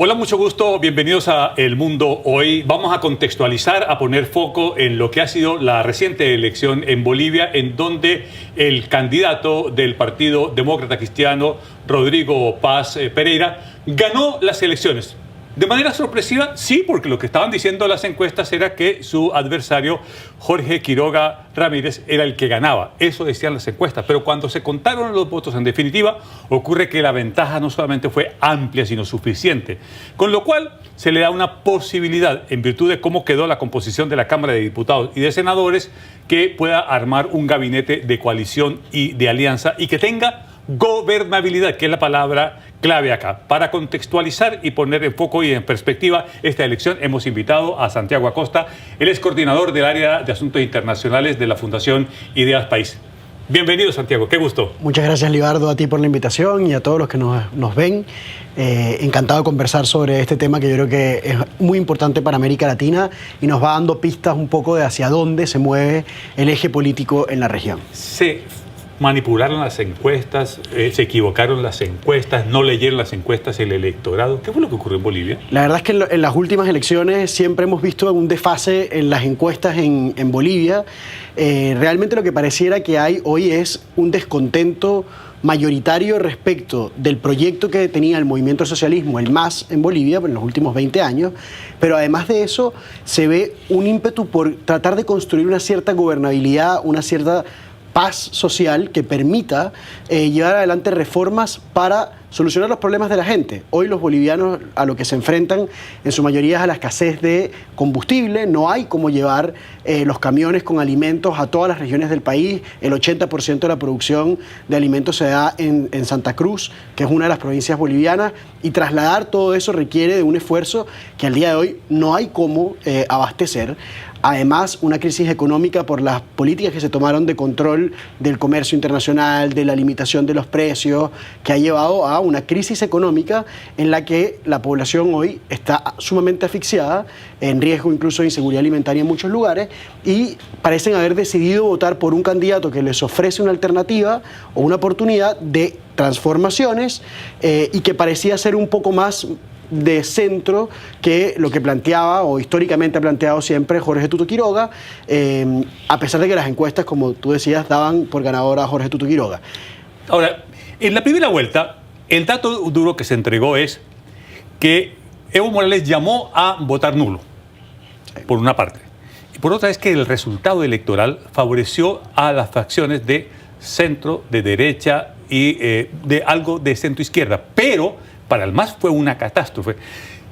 Hola, mucho gusto, bienvenidos a El Mundo Hoy. Vamos a contextualizar, a poner foco en lo que ha sido la reciente elección en Bolivia, en donde el candidato del Partido Demócrata Cristiano, Rodrigo Paz Pereira, ganó las elecciones. De manera sorpresiva, sí, porque lo que estaban diciendo las encuestas era que su adversario, Jorge Quiroga Ramírez, era el que ganaba. Eso decían las encuestas. Pero cuando se contaron los votos, en definitiva, ocurre que la ventaja no solamente fue amplia, sino suficiente. Con lo cual, se le da una posibilidad, en virtud de cómo quedó la composición de la Cámara de Diputados y de Senadores, que pueda armar un gabinete de coalición y de alianza y que tenga gobernabilidad, que es la palabra clave acá. Para contextualizar y poner en foco y en perspectiva esta elección, hemos invitado a Santiago Acosta. Él es coordinador del área de asuntos internacionales de la Fundación Ideas País. Bienvenido, Santiago, qué gusto. Muchas gracias, Libardo, a ti por la invitación y a todos los que nos ven. Encantado de conversar sobre este tema que yo creo que es muy importante para América Latina y nos va dando pistas un poco de hacia dónde se mueve el eje político en la región. Manipularon las encuestas, se equivocaron las encuestas, no leyeron las encuestas el electorado. ¿Qué fue lo que ocurrió en Bolivia? La verdad es que en las últimas elecciones siempre hemos visto un desfase en las encuestas en Bolivia. Realmente lo que pareciera que hay hoy es un descontento mayoritario respecto del proyecto que tenía el movimiento socialismo, el MAS, en Bolivia en los últimos 20 años, pero además de eso se ve un ímpetu por tratar de construir una cierta gobernabilidad, una cierta paz social que permita llevar adelante reformas para solucionar los problemas de la gente. Hoy los bolivianos a lo que se enfrentan en su mayoría es a la escasez de combustible. No hay cómo llevar los camiones con alimentos a todas las regiones del país. El 80% de la producción de alimentos se da en Santa Cruz, que es una de las provincias bolivianas, y trasladar todo eso requiere de un esfuerzo que al día de hoy no hay cómo abastecer. Además, una crisis económica por las políticas que se tomaron de control del comercio internacional, de la limitación de los precios, que ha llevado a una crisis económica en la que la población hoy está sumamente asfixiada, en riesgo incluso de inseguridad alimentaria en muchos lugares, y parecen haber decidido votar por un candidato que les ofrece una alternativa o una oportunidad de transformaciones y que parecía ser un poco más de centro que lo que planteaba o históricamente ha planteado siempre Jorge Tuto Quiroga, a pesar de que las encuestas, como tú decías, daban por ganador a Jorge Tuto Quiroga. Ahora, en la primera vuelta, el dato duro que se entregó es que Evo Morales llamó a votar nulo, por una parte. Y por otra es que el resultado electoral favoreció a las facciones de centro, de derecha y de algo de centro-izquierda. Pero para el MAS fue una catástrofe.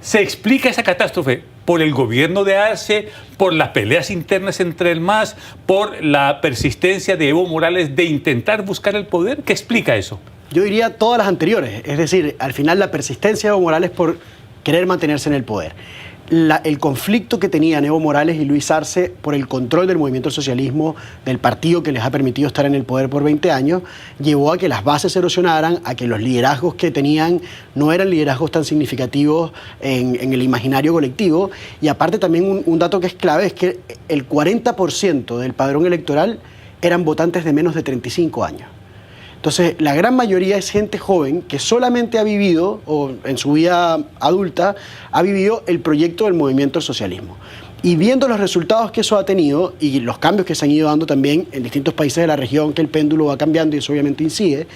¿Se explica esa catástrofe por el gobierno de Arce, por las peleas internas entre el MAS, por la persistencia de Evo Morales de intentar buscar el poder? ¿Qué explica eso? Yo diría todas las anteriores, es decir, al final la persistencia de Evo Morales por querer mantenerse en el poder. El conflicto que tenían Evo Morales y Luis Arce por el control del movimiento socialismo, del partido que les ha permitido estar en el poder por 20 años, llevó a que las bases se erosionaran, a que los liderazgos que tenían no eran liderazgos tan significativos en el imaginario colectivo. Y aparte también un dato que es clave es que el 40% del padrón electoral eran votantes de menos de 35 años. Entonces, la gran mayoría es gente joven que solamente ha vivido, o en su vida adulta, ha vivido el proyecto del movimiento del socialismo. Y viendo los resultados que eso ha tenido y los cambios que se han ido dando también en distintos países de la región, que el péndulo va cambiando y eso obviamente incide,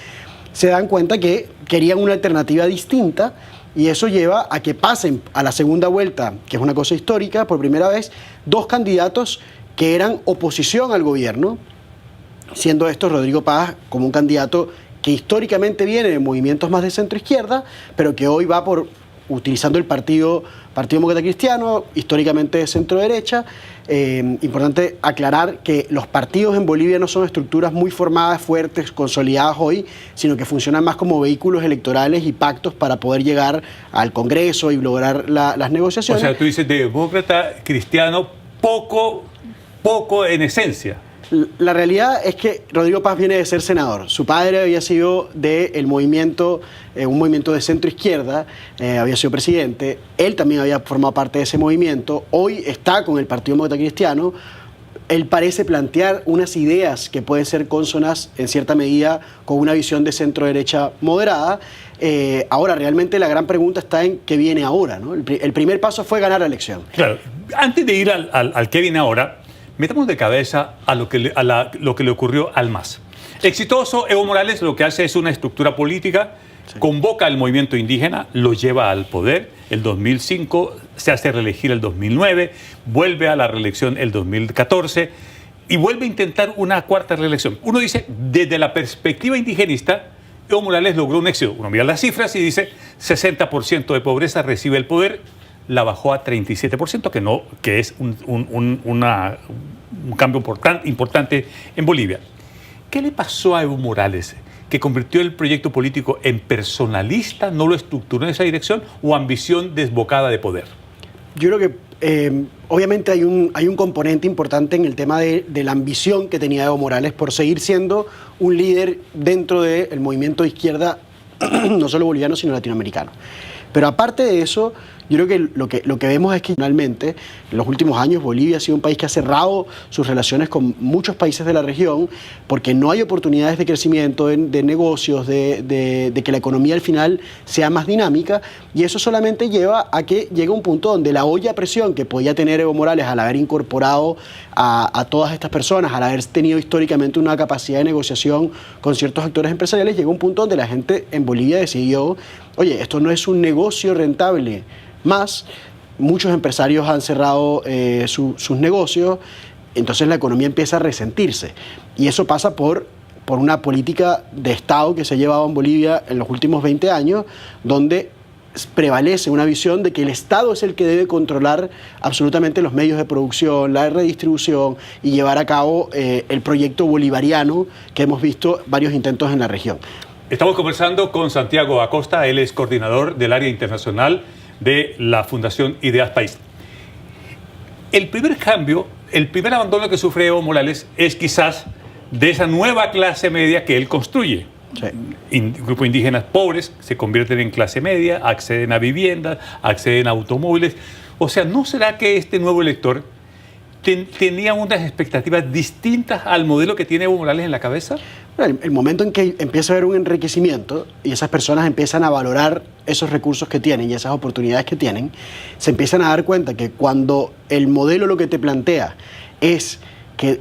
se dan cuenta que querían una alternativa distinta y eso lleva a que pasen a la segunda vuelta, que es una cosa histórica, por primera vez, dos candidatos que eran oposición al gobierno, siendo esto Rodrigo Paz como un candidato que históricamente viene de movimientos más de centro-izquierda, pero que hoy va por utilizando el Partido Demócrata Cristiano, históricamente de centro-derecha. Importante aclarar que los partidos en Bolivia no son estructuras muy formadas, fuertes, consolidadas hoy, sino que funcionan más como vehículos electorales y pactos para poder llegar al Congreso y lograr las negociaciones. O sea, tú dices demócrata cristiano poco en esencia. La realidad es que Rodrigo Paz viene de ser senador. Su padre había sido del movimiento, un movimiento de centro-izquierda, había sido presidente. Él también había formado parte de ese movimiento. Hoy está con el Partido Demócrata Cristiano. Él parece plantear unas ideas que pueden ser cónsonas en cierta medida con una visión de centro-derecha moderada. Ahora, realmente la gran pregunta está en qué viene ahora, ¿no? El primer paso fue ganar la elección. Claro, antes de ir al qué viene ahora, metamos de cabeza a lo que le ocurrió al MAS. Exitoso, Evo Morales lo que hace es una estructura política, sí, convoca al movimiento indígena, lo lleva al poder. El 2005 se hace reelegir el 2009, vuelve a la reelección el 2014 y vuelve a intentar una cuarta reelección. Uno dice, desde la perspectiva indigenista, Evo Morales logró un éxito. Uno mira las cifras y dice 60% de pobreza, recibe el poder, la bajó a 37%, que es un cambio importante en Bolivia. ¿Qué le pasó a Evo Morales que convirtió el proyecto político en personalista, no lo estructuró en esa dirección, o ambición desbocada de poder? Yo creo que obviamente hay un componente importante en el tema de la ambición que tenía Evo Morales por seguir siendo un líder dentro del movimiento de izquierda, no solo boliviano, sino latinoamericano. Pero aparte de eso, yo creo que lo que vemos es que finalmente en los últimos años Bolivia ha sido un país que ha cerrado sus relaciones con muchos países de la región porque no hay oportunidades de crecimiento, de negocios, de que la economía al final sea más dinámica, y eso solamente lleva a que llegue un punto donde la olla a presión que podía tener Evo Morales al haber incorporado a todas estas personas, al haber tenido históricamente una capacidad de negociación con ciertos actores empresariales, llegó a un punto donde la gente en Bolivia decidió, oye, esto no es un negocio rentable más. Muchos empresarios han cerrado sus negocios, entonces la economía empieza a resentirse. Y eso pasa por una política de Estado que se ha llevado en Bolivia en los últimos 20 años, donde prevalece una visión de que el Estado es el que debe controlar absolutamente los medios de producción, la redistribución y llevar a cabo el proyecto bolivariano que hemos visto varios intentos en la región. Estamos conversando con Santiago Acosta, él es coordinador del área internacional de la Fundación Ideas País. El primer cambio, el primer abandono que sufre Evo Morales es quizás de esa nueva clase media que él construye. Sí. Grupos indígenas pobres se convierten en clase media, acceden a viviendas, acceden a automóviles. O sea, ¿no será que este nuevo elector tenía unas expectativas distintas al modelo que tiene Evo Morales en la cabeza? El momento en que empieza a haber un enriquecimiento y esas personas empiezan a valorar esos recursos que tienen y esas oportunidades que tienen, se empiezan a dar cuenta que cuando el modelo lo que te plantea es que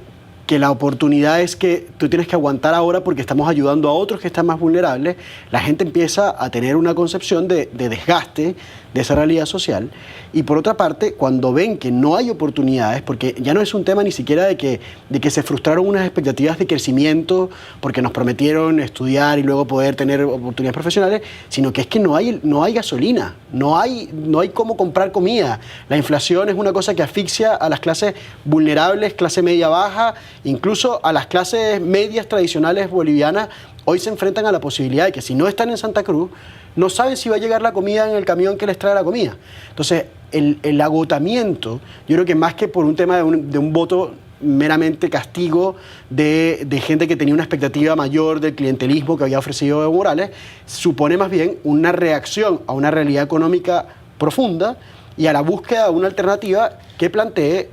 la oportunidad es que tú tienes que aguantar ahora porque estamos ayudando a otros que están más vulnerables, la gente empieza a tener una concepción de desgaste de esa realidad social. Y por otra parte, cuando ven que no hay oportunidades, porque ya no es un tema ni siquiera de que se frustraron unas expectativas de crecimiento porque nos prometieron estudiar y luego poder tener oportunidades profesionales, sino que es que no hay gasolina, no hay cómo comprar comida. La inflación es una cosa que asfixia a las clases vulnerables, clase media baja, incluso a las clases medias tradicionales bolivianas. Hoy se enfrentan a la posibilidad de que si no están en Santa Cruz, no saben si va a llegar la comida en el camión que les trae la comida. Entonces, el agotamiento, yo creo que más que por un tema de un voto meramente castigo de gente que tenía una expectativa mayor del clientelismo que había ofrecido Evo Morales, supone más bien una reacción a una realidad económica profunda y a la búsqueda de una alternativa que plantee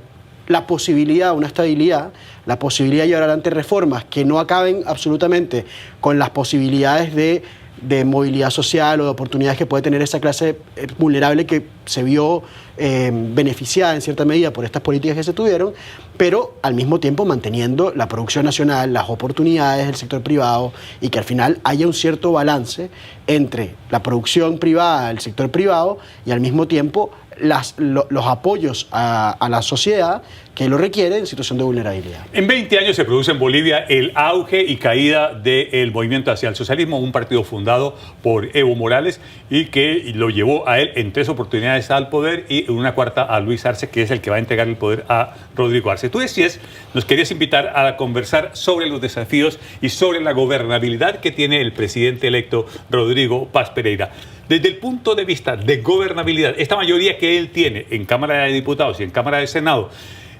la posibilidad, una estabilidad, la posibilidad de llevar adelante reformas que no acaben absolutamente con las posibilidades de movilidad social o de oportunidades que puede tener esa clase vulnerable que se vio beneficiada en cierta medida por estas políticas que se tuvieron, pero al mismo tiempo manteniendo la producción nacional, las oportunidades del sector privado y que al final haya un cierto balance entre la producción privada, el sector privado y al mismo tiempo los apoyos a la sociedad que lo requiere en situación de vulnerabilidad. En 20 años se produce en Bolivia el auge y caída del movimiento hacia el socialismo, un partido fundado por Evo Morales y que lo llevó a él en 3 oportunidades al poder y en una cuarta a Luis Arce, que es el que va a entregar el poder a Rodrigo Arce. Tú decías, nos querías invitar a conversar sobre los desafíos y sobre la gobernabilidad que tiene el presidente electo Rodrigo Paz Pereira. Desde el punto de vista de gobernabilidad, esta mayoría que él tiene en Cámara de Diputados y en Cámara de Senado,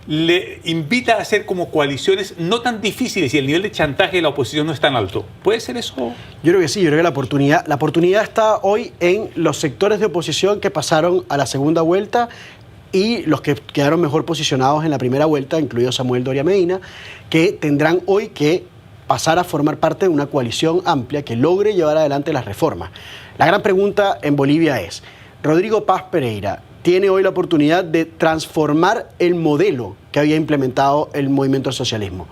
le invita a hacer como coaliciones no tan difíciles y el nivel de chantaje de la oposición no es tan alto. ¿Puede ser eso? Yo creo que sí, yo creo que la oportunidad está hoy en los sectores de oposición que pasaron a la segunda vuelta y los que quedaron mejor posicionados en la primera vuelta, incluido Samuel Doria Medina, que tendrán hoy que pasar a formar parte de una coalición amplia que logre llevar adelante las reformas. La gran pregunta en Bolivia es, Rodrigo Paz Pereira tiene hoy la oportunidad de transformar el modelo que había implementado el movimiento al socialismo,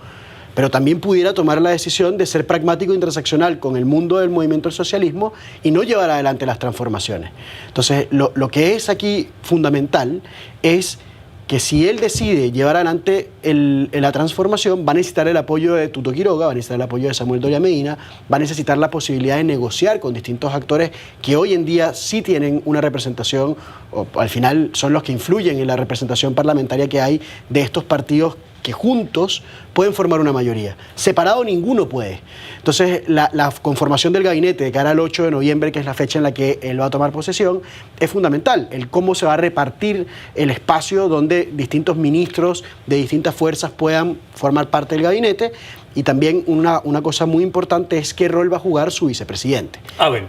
pero también pudiera tomar la decisión de ser pragmático e transaccional con el mundo del movimiento al socialismo y no llevar adelante las transformaciones. Entonces, lo que es aquí fundamental es que si él decide llevar adelante la transformación, va a necesitar el apoyo de Tuto Quiroga, va a necesitar el apoyo de Samuel Doria Medina, va a necesitar la posibilidad de negociar con distintos actores que hoy en día sí tienen una representación, o al final son los que influyen en la representación parlamentaria que hay de estos partidos que juntos pueden formar una mayoría. Separado ninguno puede. Entonces, la conformación del gabinete de cara al 8 de noviembre, que es la fecha en la que él va a tomar posesión, es fundamental. El cómo se va a repartir el espacio donde distintos ministros de distintas fuerzas puedan formar parte del gabinete. Y también una cosa muy importante es qué rol va a jugar su vicepresidente. A ver,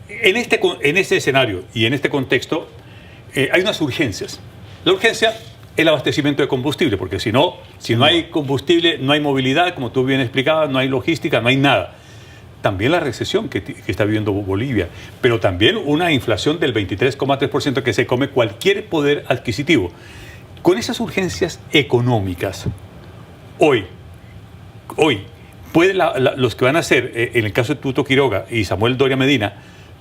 en este escenario y en este contexto hay unas urgencias. La urgencia, el abastecimiento de combustible, porque si no hay combustible, no hay movilidad, como tú bien explicabas, no hay logística, no hay nada. También la recesión que está viviendo Bolivia, pero también una inflación del 23,3% que se come cualquier poder adquisitivo. Con esas urgencias económicas, hoy, los que van a ser, en el caso de Tuto Quiroga y Samuel Doria Medina,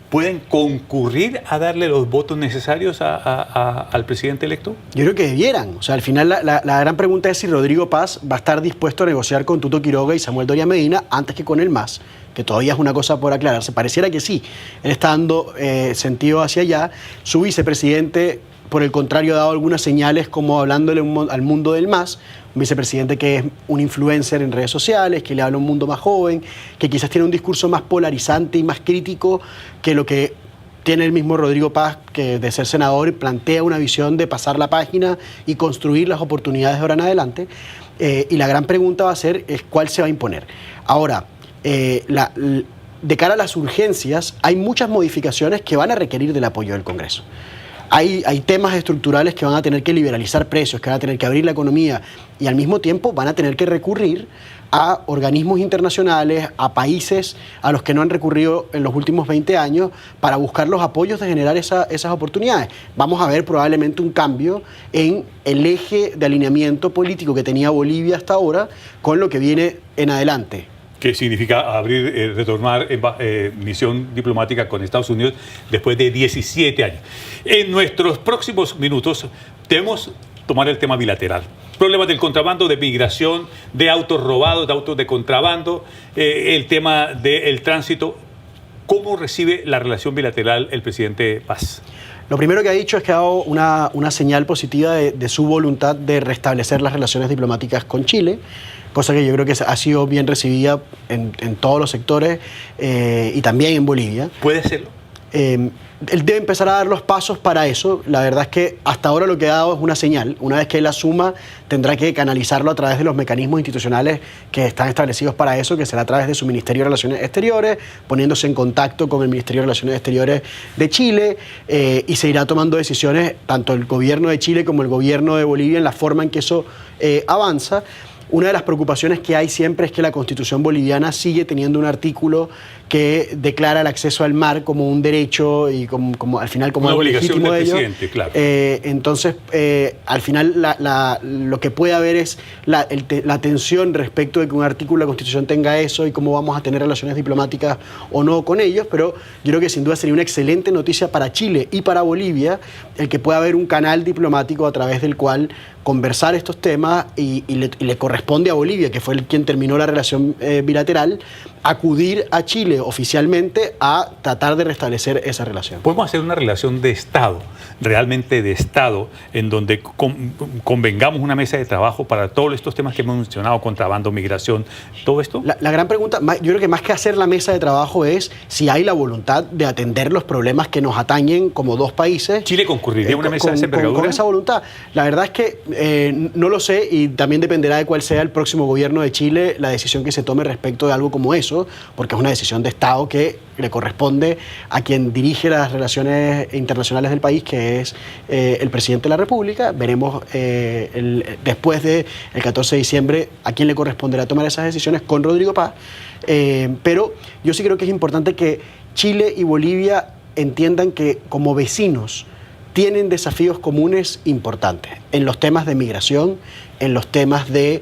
¿pueden concurrir a darle los votos necesarios al presidente electo? Yo creo que debieran. O sea, al final la gran pregunta es si Rodrigo Paz va a estar dispuesto a negociar con Tuto Quiroga y Samuel Doria Medina antes que con el MAS, que todavía es una cosa por aclararse. Pareciera que sí. Él está dando sentido hacia allá. Su vicepresidente, por el contrario, ha dado algunas señales como hablándole al mundo del MAS, un vicepresidente que es un influencer en redes sociales, que le habla a un mundo más joven, que quizás tiene un discurso más polarizante y más crítico que lo que tiene el mismo Rodrigo Paz, que de ser senador y plantea una visión de pasar la página y construir las oportunidades de ahora en adelante. Y la gran pregunta va a ser cuál se va a imponer. Ahora, de cara a las urgencias, hay muchas modificaciones que van a requerir del apoyo del Congreso. Hay temas estructurales que van a tener que liberalizar precios, que van a tener que abrir la economía y al mismo tiempo van a tener que recurrir a organismos internacionales, a países a los que no han recurrido en los últimos 20 años para buscar los apoyos de generar esas oportunidades. Vamos a ver probablemente un cambio en el eje de alineamiento político que tenía Bolivia hasta ahora con lo que viene en adelante. Que significa retornar misión diplomática con Estados Unidos después de 17 años. En nuestros próximos minutos debemos tomar el tema bilateral. Problemas del contrabando, de migración, de autos robados, de autos de contrabando, el tema del tránsito. ¿Cómo recibe la relación bilateral el presidente Paz? Lo primero que ha dicho es que ha dado una señal positiva de su voluntad de restablecer las relaciones diplomáticas con Chile, cosa que yo creo que ha sido bien recibida en todos los sectores y también en Bolivia. ¿Puede hacerlo? Él debe empezar a dar los pasos para eso. La verdad es que hasta ahora lo que ha dado es una señal. Una vez que él asuma, tendrá que canalizarlo a través de los mecanismos institucionales que están establecidos para eso, que será a través de su Ministerio de Relaciones Exteriores, poniéndose en contacto con el Ministerio de Relaciones Exteriores de Chile, y se irá tomando decisiones, tanto el gobierno de Chile como el gobierno de Bolivia, en la forma en que eso avanza. Una de las preocupaciones que hay siempre es que la Constitución boliviana sigue teniendo un artículo que declara el acceso al mar como un derecho y como al final como algo legítimo de ellos. Claro. Entonces, al final lo que puede haber es la tensión respecto de que un artículo de la Constitución tenga eso y cómo vamos a tener relaciones diplomáticas o no con ellos, pero yo creo que sin duda sería una excelente noticia para Chile y para Bolivia el que pueda haber un canal diplomático a través del cual conversar estos temas y le corresponde a Bolivia, que fue quien terminó la relación bilateral, acudir a Chile oficialmente a tratar de restablecer esa relación. Podemos hacer una relación de Estado, realmente de Estado, en donde convengamos una mesa de trabajo para todos estos temas que hemos mencionado, contrabando, migración, todo esto. La gran pregunta, yo creo que más que hacer la mesa de trabajo es si hay la voluntad de atender los problemas que nos atañen como dos países. ¿Chile concurriría a una mesa de esa envergadura? Con esa voluntad. La verdad es que no lo sé y también dependerá de cuál sea sea el próximo gobierno de Chile la decisión que se tome respecto de algo como eso, porque es una decisión de Estado que le corresponde a quien dirige las relaciones internacionales del país, que es el presidente de la República. Veremos después del 14 de diciembre a quién le corresponderá tomar esas decisiones con Rodrigo Paz. Pero yo sí creo que es importante que Chile y Bolivia entiendan que como vecinos tienen desafíos comunes importantes en los temas de migración, en los temas de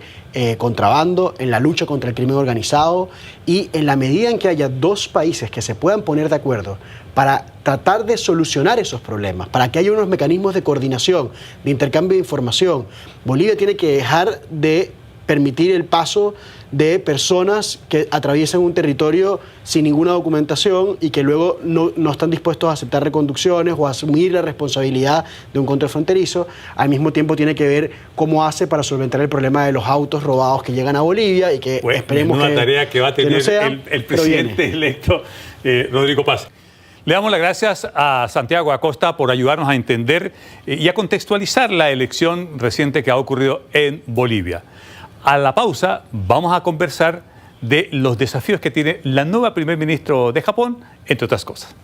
contrabando, en la lucha contra el crimen organizado, y en la medida en que haya dos países que se puedan poner de acuerdo para tratar de solucionar esos problemas, para que haya unos mecanismos de coordinación, de intercambio de información, Bolivia tiene que dejar de permitir el paso de personas que atraviesan un territorio sin ninguna documentación y que luego no están dispuestos a aceptar reconducciones o a asumir la responsabilidad de un control fronterizo. Al mismo tiempo tiene que ver cómo hace para solventar el problema de los autos robados que llegan a Bolivia y que esperemos una tarea que va a tener no sea, el presidente electo Rodrigo Paz. Le damos las gracias a Santiago Acosta por ayudarnos a entender y a contextualizar la elección reciente que ha ocurrido en Bolivia. A la pausa vamos a conversar de los desafíos que tiene la nueva primer ministro de Japón, entre otras cosas.